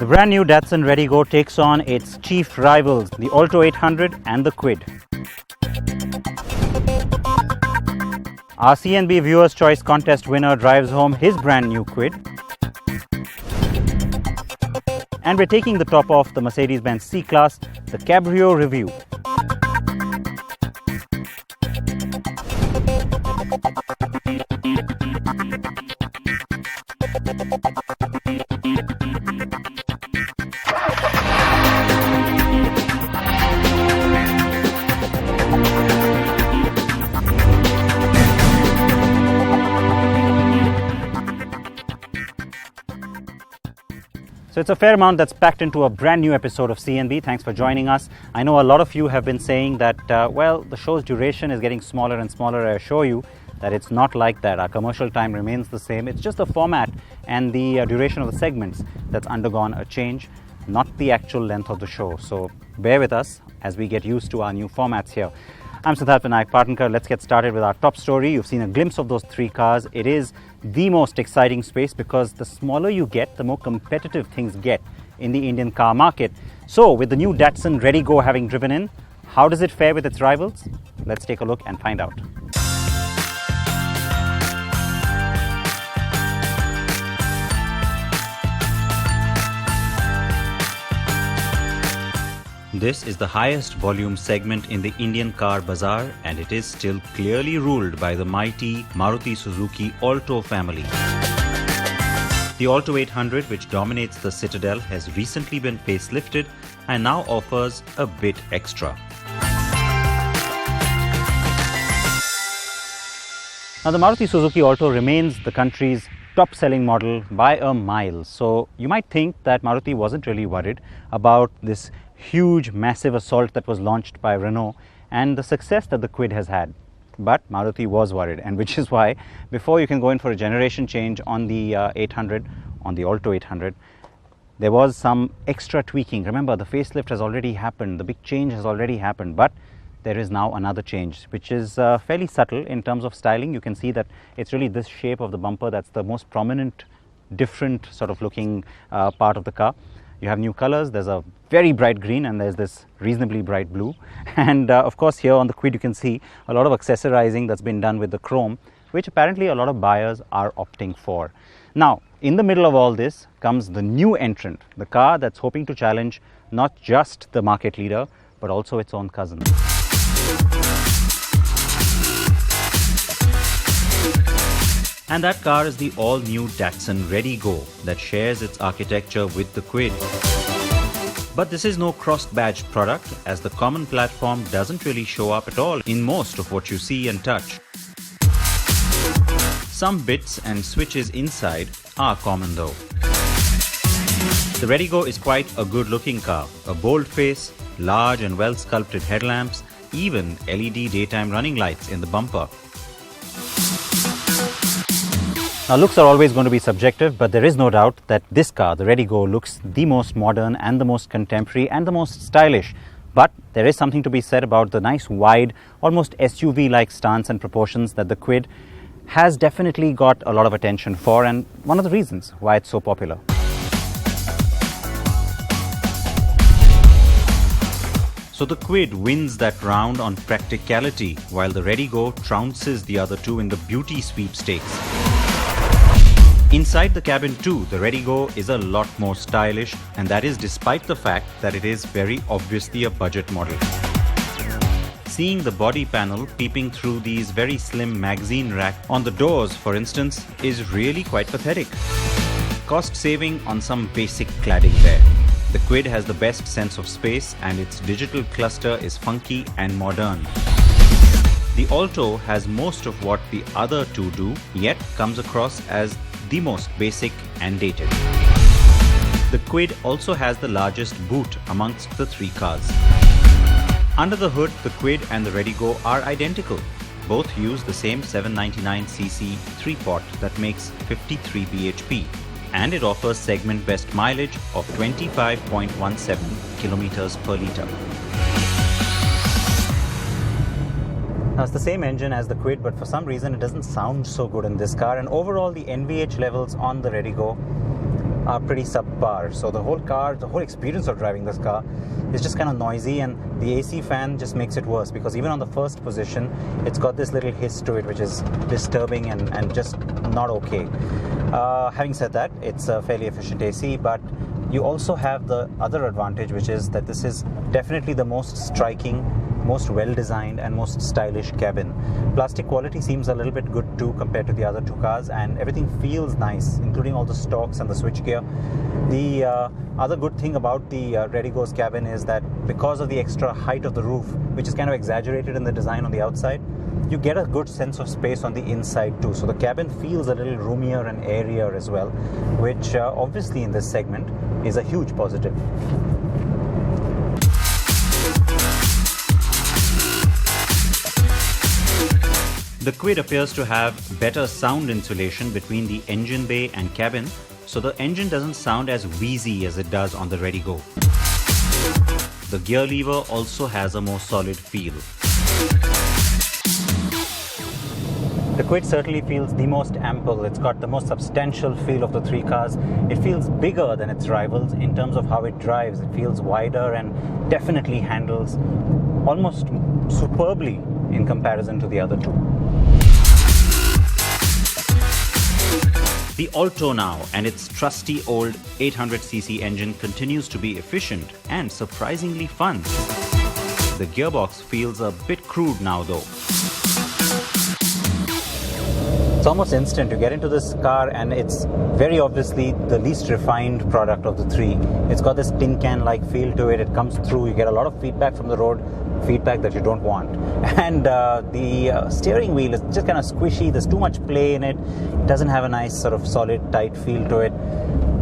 The brand new Datsun Redi-Go takes on its chief rivals, the Alto 800 and the Kwid. Our CNB Viewers' Choice Contest winner drives home his brand new Kwid. And we're taking the top off the Mercedes-Benz C-Class, the Cabriolet review. So it's a fair amount that's packed into a brand new episode of CNB. Thanks for joining us. I know a lot of you have been saying that, well, the show's duration is getting smaller and smaller. I assure you that it's not like that. Our commercial time remains the same. It's just the format and the duration of the segments that's undergone a change, not the actual length of the show. So bear with us as we get used to our new formats here. I'm Siddharth Vinayak Parthankar. Let's get started with our top story. You've seen a glimpse of those three cars. It is the most exciting space because the smaller you get, the more competitive things get in the Indian car market. So with the new Datsun Redi-Go having driven in, how does it fare with its rivals? Let's take a look and find out. This is the highest volume segment in the Indian car bazaar, and it is still clearly ruled by the mighty Maruti Suzuki Alto family. The Alto 800, which dominates the Citadel, has recently been facelifted and now offers a bit extra. Now, the Maruti Suzuki Alto remains the country's top-selling model by a mile. So you might think that Maruti wasn't really worried about this huge, massive assault that was launched by Renault and the success that the Kwid has had. But Maruti was worried, and which is why before you can go in for a generation change on the 800, on the Alto 800, there was some extra tweaking. Remember, the facelift has already happened, the big change has already happened, but there is now another change, which is fairly subtle in terms of styling. You can see that it's really this shape of the bumper that's the most prominent, different sort of looking part of the car. You have new colors. There's a very bright green and there's this reasonably bright blue. And of course here on the Kwid you can see a lot of accessorizing that's been done with the chrome, which apparently a lot of buyers are opting for. Now, in the middle of all this comes the new entrant, the car that's hoping to challenge not just the market leader, but also its own cousin. And that car is the all-new Datsun Redi-Go that shares its architecture with the Kwid. But this is no cross-badged product, as the common platform doesn't really show up at all in most of what you see and touch. Some bits and switches inside are common though. The Redi-Go is quite a good-looking car. A bold face, large and well-sculpted headlamps, even LED daytime running lights in the bumper. Now, looks are always going to be subjective, but there is no doubt that this car, the Redi-Go, looks the most modern and the most contemporary and the most stylish. But there is something to be said about the nice wide, almost SUV-like stance and proportions that the Kwid has definitely got a lot of attention for, and one of the reasons why it's so popular. So the Kwid wins that round on practicality, while the Redi-Go trounces the other two in the beauty sweepstakes. Inside the cabin too, the Redi-Go is a lot more stylish, and that is despite the fact that it is very obviously a budget model. Seeing the body panel peeping through these very slim magazine racks on the doors, for instance, is really quite pathetic. Cost saving on some basic cladding there. The Kwid has the best sense of space and its digital cluster is funky and modern. The Alto has most of what the other two do, yet comes across as the most basic and dated. The Kwid also has the largest boot amongst the three cars. Under the hood, the Kwid and the Redi-Go are identical. Both use the same 799cc 3-pot that makes 53 bhp, and it offers segment best mileage of 25.17 kilometers per litre. Now, it's the same engine as the Kwid, but for some reason it doesn't sound so good in this car, and overall the NVH levels on the Redi-Go are pretty subpar. So the whole experience of driving this car is just kind of noisy, and the AC fan just makes it worse, because even on the first position, it's got this little hiss to it which is disturbing and just not okay. Having said that, it's a fairly efficient AC, but you also have the other advantage, which is that this is definitely the most striking, most well-designed and most stylish cabin. Plastic quality seems a little bit good too compared to the other two cars, and everything feels nice, including all the stalks and the switchgear. The other good thing about the Redi-Go's cabin is that because of the extra height of the roof, which is kind of exaggerated in the design on the outside, you get a good sense of space on the inside too. So the cabin feels a little roomier and airier as well, which obviously in this segment is a huge positive. The Kwid appears to have better sound insulation between the engine bay and cabin, so the engine doesn't sound as wheezy as it does on the Redi-Go. The gear lever also has a more solid feel. The Kwid certainly feels the most ample. It's got the most substantial feel of the three cars. It feels bigger than its rivals in terms of how it drives. It feels wider and definitely handles almost superbly in comparison to the other two. The Alto now, and its trusty old 800cc engine, continues to be efficient and surprisingly fun. The gearbox feels a bit crude now though. It's almost instant. You get into this car and it's very obviously the least refined product of the three. It's got this tin can like feel to it. It comes through. You get a lot of feedback from the road, feedback that you don't want. And the steering wheel is just kind of squishy. There's too much play in it. It doesn't have a nice sort of solid tight feel to it.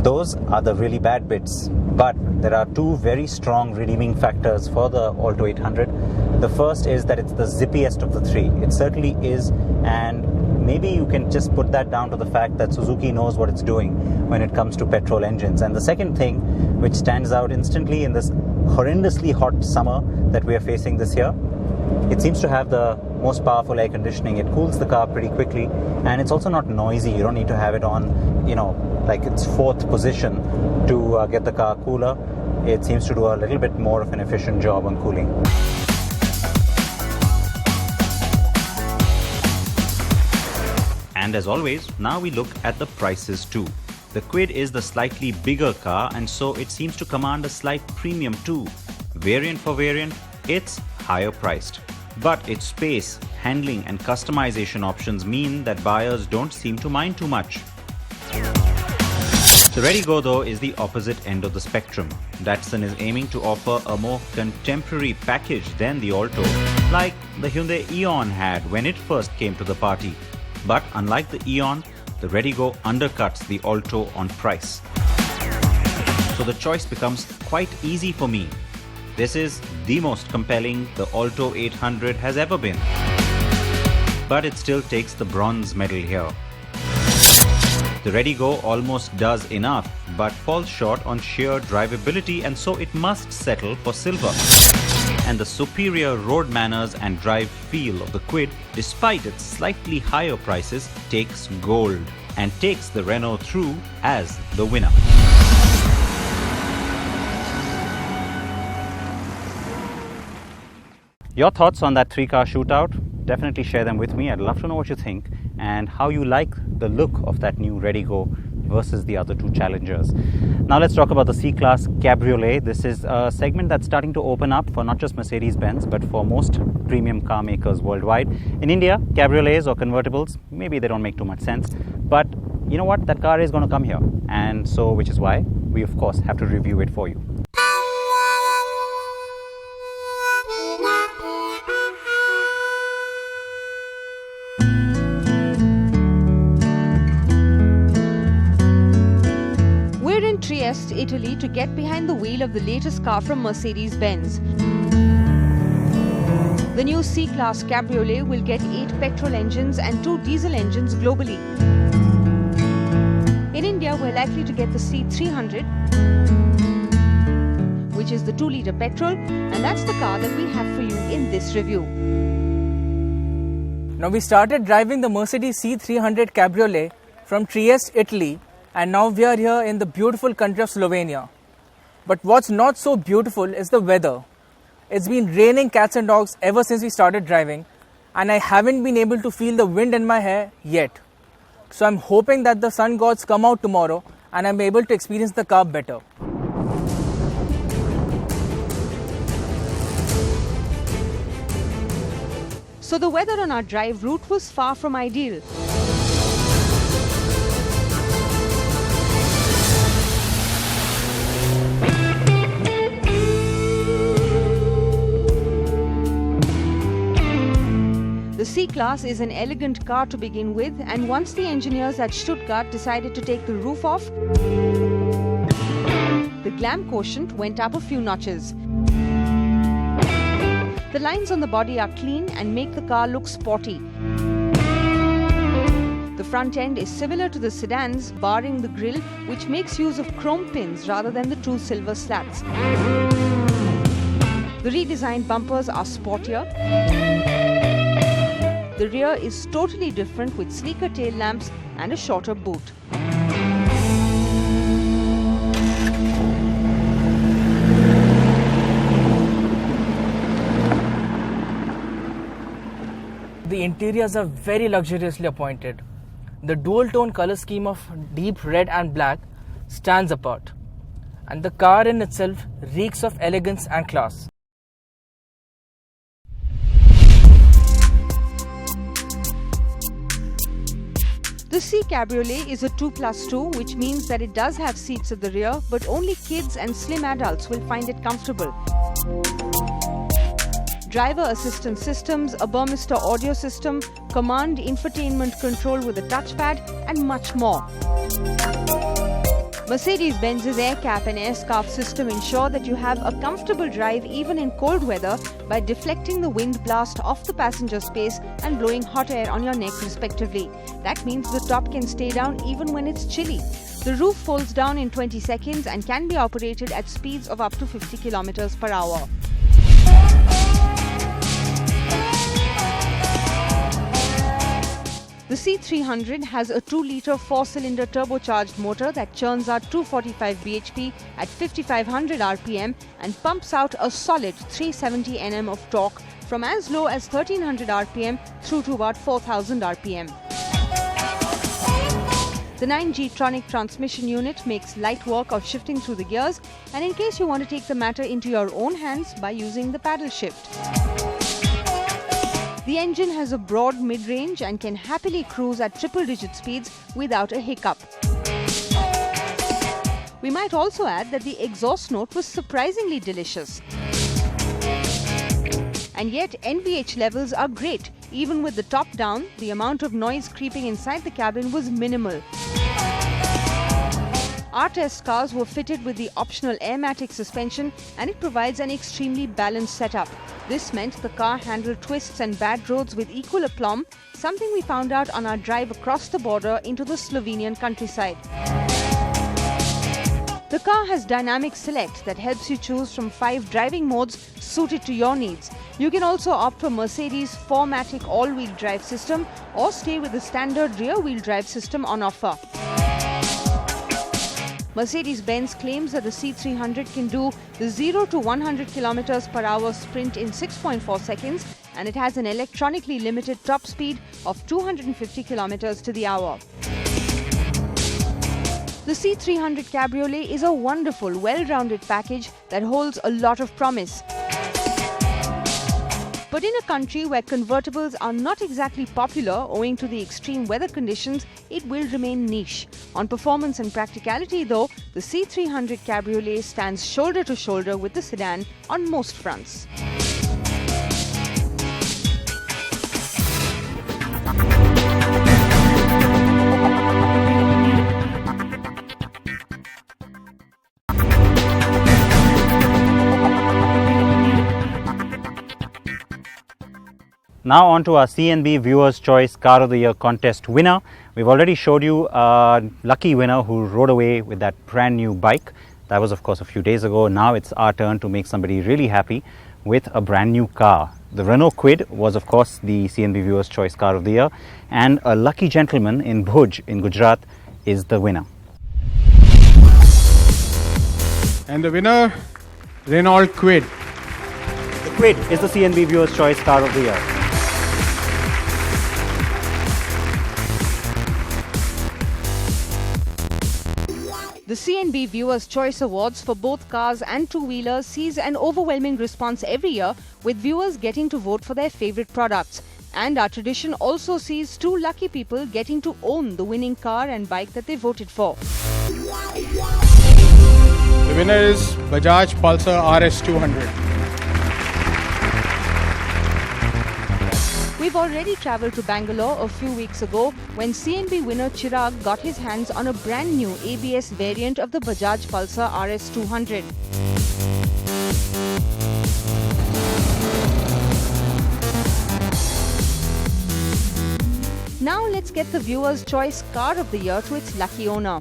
Those are the really bad bits. But there are two very strong redeeming factors for the Alto 800. The first is that it's the zippiest of the three. It certainly is, and maybe you can just put that down to the fact that Suzuki knows what it's doing when it comes to petrol engines. And the second thing which stands out instantly in this horrendously hot summer that we are facing this year, it seems to have the most powerful air conditioning. It cools the car pretty quickly, and it's also not noisy. You don't need to have it on, like its fourth position to get the car cooler. It seems to do a little bit more of an efficient job on cooling. And as always, now we look at the prices too. The Kwid is the slightly bigger car, and so it seems to command a slight premium too. Variant for variant, it's higher priced. But its space, handling and customization options mean that buyers don't seem to mind too much. The Redi-Go though is the opposite end of the spectrum. Datsun is aiming to offer a more contemporary package than the Alto, like the Hyundai Eon had when it first came to the party. But unlike the Eon, the Redi-Go undercuts the Alto on price. So the choice becomes quite easy for me. This is the most compelling the Alto 800 has ever been. But it still takes the bronze medal here. The Redi-Go almost does enough, but falls short on sheer drivability, and so it must settle for silver. And the superior road manners and drive feel of the Kwid, despite its slightly higher prices, takes gold and takes the Renault through as the winner. Your thoughts on that three-car shootout? Definitely share them with me. I'd love to know what you think and how you like the look of that new Redi-Go versus the other two challengers. Now let's talk about the C-Class Cabriolet. This is a segment that's starting to open up for not just Mercedes-Benz but for most premium car makers worldwide. In India, cabriolets or convertibles, maybe they don't make too much sense, but you know what, that car is going to come here, and so which is why we of course have to review it for you. Trieste, Italy, to get behind the wheel of the latest car from Mercedes-Benz. The new C-Class Cabriolet will get 8 petrol engines and 2 diesel engines globally. In India, we're likely to get the C300, which is the 2-litre petrol, and that's the car that we have for you in this review. Now we started driving the Mercedes C300 Cabriolet from Trieste, Italy, and now we are here in the beautiful country of Slovenia. But what's not so beautiful is the weather. It's been raining cats and dogs ever since we started driving, and I haven't been able to feel the wind in my hair yet. So I'm hoping that the sun gods come out tomorrow and I'm able to experience the car better. So the weather on our drive route was far from ideal. The C-Class is an elegant car to begin with, and once the engineers at Stuttgart decided to take the roof off, the glam quotient went up a few notches. The lines on the body are clean and make the car look sporty. The front end is similar to the sedans, barring the grille, which makes use of chrome pins rather than the two silver slats. The redesigned bumpers are sportier. The rear is totally different with sleeker tail lamps and a shorter boot. The interiors are very luxuriously appointed. The dual tone color scheme of deep red and black stands apart, and the car in itself reeks of elegance and class. The C Cabriolet is a 2+2, which means that it does have seats at the rear, but only kids and slim adults will find it comfortable. Driver assistance systems, a Burmester audio system, command infotainment control with a touchpad, and much more. Mercedes-Benz's air cap and air scarf system ensure that you have a comfortable drive even in cold weather by deflecting the wind blast off the passenger space and blowing hot air on your neck respectively. That means the top can stay down even when it's chilly. The roof folds down in 20 seconds and can be operated at speeds of up to 50 km per hour. The C300 has a 2-litre 4-cylinder turbocharged motor that churns out 245 bhp at 5500 rpm and pumps out a solid 370 Nm of torque from as low as 1300 rpm through to about 4000 rpm. The 9G-tronic transmission unit makes light work of shifting through the gears, and in case you want to take the matter into your own hands by using the paddle shift. The engine has a broad mid-range and can happily cruise at triple-digit speeds without a hiccup. We might also add that the exhaust note was surprisingly delicious. And yet NVH levels are great. Even with the top down, the amount of noise creeping inside the cabin was minimal. Our test cars were fitted with the optional Airmatic suspension, and it provides an extremely balanced setup. This meant the car handled twists and bad roads with equal aplomb, something we found out on our drive across the border into the Slovenian countryside. The car has dynamic select that helps you choose from 5 driving modes suited to your needs. You can also opt for Mercedes 4MATIC all-wheel drive system or stay with the standard rear-wheel drive system on offer. Mercedes-Benz claims that the C300 can do the 0 to 100 km per hour sprint in 6.4 seconds, and it has an electronically limited top speed of 250 km to the hour. The C300 Cabriolet is a wonderful, well-rounded package that holds a lot of promise. But in a country where convertibles are not exactly popular owing to the extreme weather conditions, it will remain niche. On performance and practicality though, the C300 Cabriolet stands shoulder to shoulder with the sedan on most fronts. Now on to our CNB Viewers Choice Car of the Year contest winner. We've already showed you a lucky winner who rode away with that brand new bike. That was of course a few days ago. Now it's our turn to make somebody really happy with a brand new car. The Renault Kwid was of course the CNB Viewers Choice Car of the Year, and a lucky gentleman in Bhuj in Gujarat is the winner. And the winner, Renault Kwid. The Kwid is the CNB Viewer's Choice Car of the Year. The CNB Viewers' Choice Awards for both cars and two-wheelers sees an overwhelming response every year, with viewers getting to vote for their favourite products. And our tradition also sees two lucky people getting to own the winning car and bike that they voted for. The winner is Bajaj Pulsar RS 200. We've already travelled to Bangalore a few weeks ago when CNB winner Chirag got his hands on a brand new ABS variant of the Bajaj Pulsar RS 200. Now let's get the viewer's choice car of the year to its lucky owner.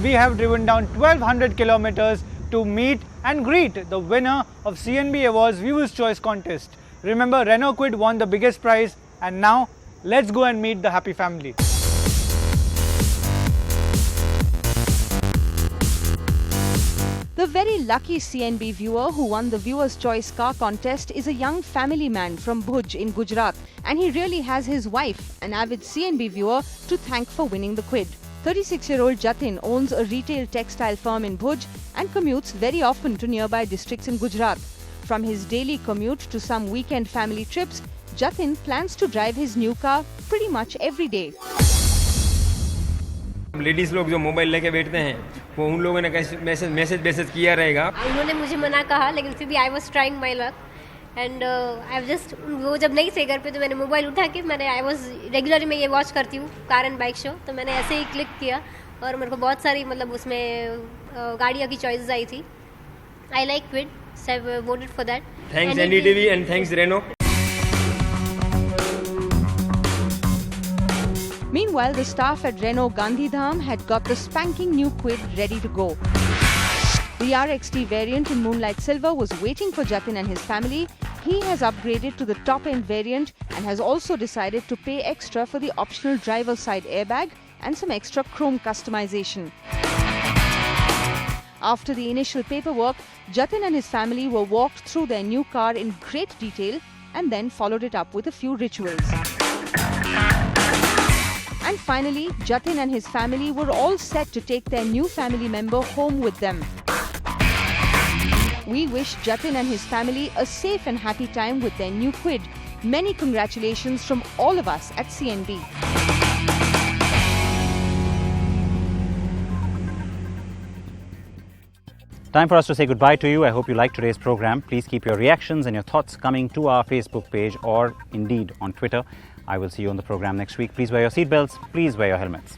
We have driven down 1200 kilometers to meet and greet the winner of CNB Awards Viewers' Choice Contest. Remember, Renault Kwid won the biggest prize, and now let's go and meet the happy family. The very lucky CNB viewer who won the Viewer's Choice Car Contest is a young family man from Bhuj in Gujarat, and he really has his wife, an avid CNB viewer, to thank for winning the Kwid. 36-year-old Jatin owns a retail textile firm in Bhuj and commutes very often to nearby districts in Gujarat. From his daily commute to some weekend family trips, Jatin plans to drive his new car pretty much every day. Ladies लोग जो mobile लेके बैठते हैं वो उन लोगों ने message किया रहेगा. उन्होंने मुझे मना कहा, लेकिन फिर भी I was trying my luck and I just, वो जब नहीं थे घर पे तो मैंने मोबाइल उठा के आई वाज रेगुलरली मैं ये वॉच करती हूँ कार एंड बाइक शो, तो मैंने ऐसे ही क्लिक किया और मेरे को बहुत सारी मतलब उसमें गाड़ियों की चॉइसेस आई थी. I like Kwid, so I voted for that. Thanks NDTV and thanks Renault. Meanwhile, the staff at Renault Gandhidham had got the spanking new Kwid ready to go. The RXT variant in Moonlight Silver was waiting for Jatin and his family. He has upgraded to the top-end variant and has also decided to pay extra for the optional driver's side airbag and some extra chrome customization. After the initial paperwork, Jatin and his family were walked through their new car in great detail and then followed it up with a few rituals. And finally, Jatin and his family were all set to take their new family member home with them. We wish Jatin and his family a safe and happy time with their new Kwid. Many congratulations from all of us at CNB. Time for us to say goodbye to you. I hope you liked today's program. Please keep your reactions and your thoughts coming to our Facebook page or indeed on Twitter. I will see you on the program next week. Please wear your seatbelts. Please wear your helmets.